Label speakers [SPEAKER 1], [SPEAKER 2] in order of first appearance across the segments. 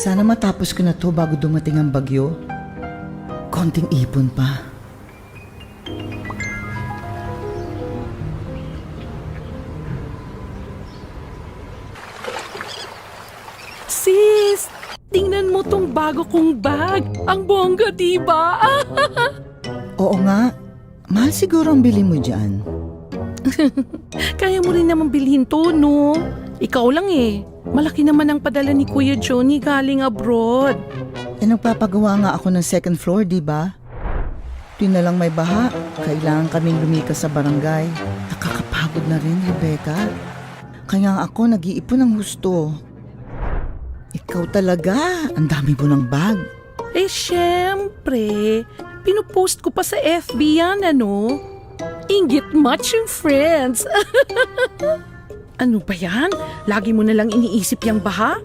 [SPEAKER 1] Sana matapos ko na to bago dumating ang bagyo. Konting ipon pa.
[SPEAKER 2] Sis, tingnan mo tong bago kong bag. Ang bongga, diba?
[SPEAKER 1] Oo nga. Mahal siguro ang bili mo dyan.
[SPEAKER 2] Kaya mo rin naman bilhin to, no? Ikaw lang eh. Malaki naman ang padala ni Kuya Johnny galing abroad.
[SPEAKER 1] Nagpapagawa nga ako ng second floor, di ba? Di na lang may baha. Kailangan kaming lumikas sa barangay. Nakakapagod na rin, Rebecca. Kaya ako nag-iipon ng husto. Ikaw talaga. Ang dami mo ng bag.
[SPEAKER 2] Eh, syempre. Pinupost ko pa sa FB yan, ano? Inggit matching friends. Ano ba yan? Lagi mo na lang iniisip yung baha?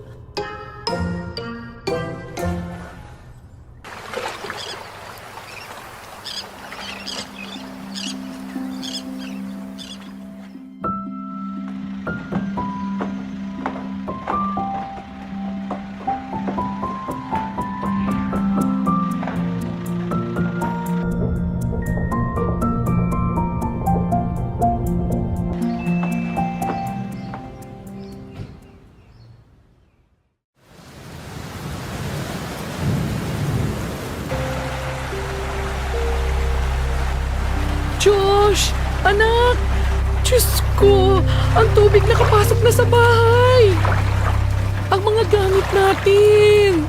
[SPEAKER 2] Josh! Anak! Diyos ko! Ang tubig nakapasok na sa bahay! Ang mga gamit natin!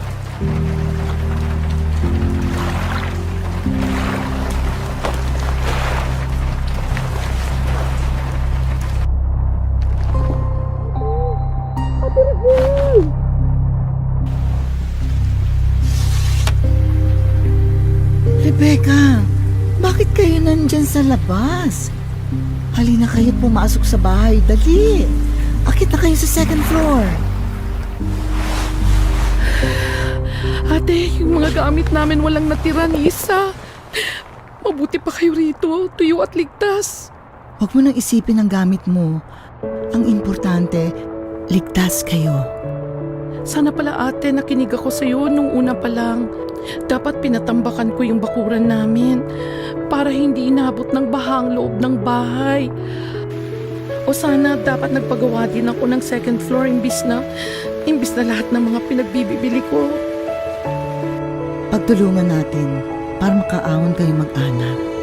[SPEAKER 1] Rebecca, bakit kayo nandyan sa labas? Halina kayo't pumasok sa bahay. Dali! Akit na kayo sa second floor.
[SPEAKER 2] Ate, yung mga gamit namin walang natira ni isa. Mabuti pa kayo rito, tuyo at ligtas.
[SPEAKER 1] Huwag mo nang isipin ang gamit mo. Ang importante, ligtas kayo.
[SPEAKER 2] Sana pala ate, nakinig ako sa'yo nung una pa lang. Dapat pinatambakan ko yung bakuran namin para hindi inabot ng baha ang loob ng bahay. O sana dapat nagpagawa din ako ng second floor imbis na lahat ng mga pinagbibili ko.
[SPEAKER 1] Pagtulungan natin para makaahon kayo mag-anak.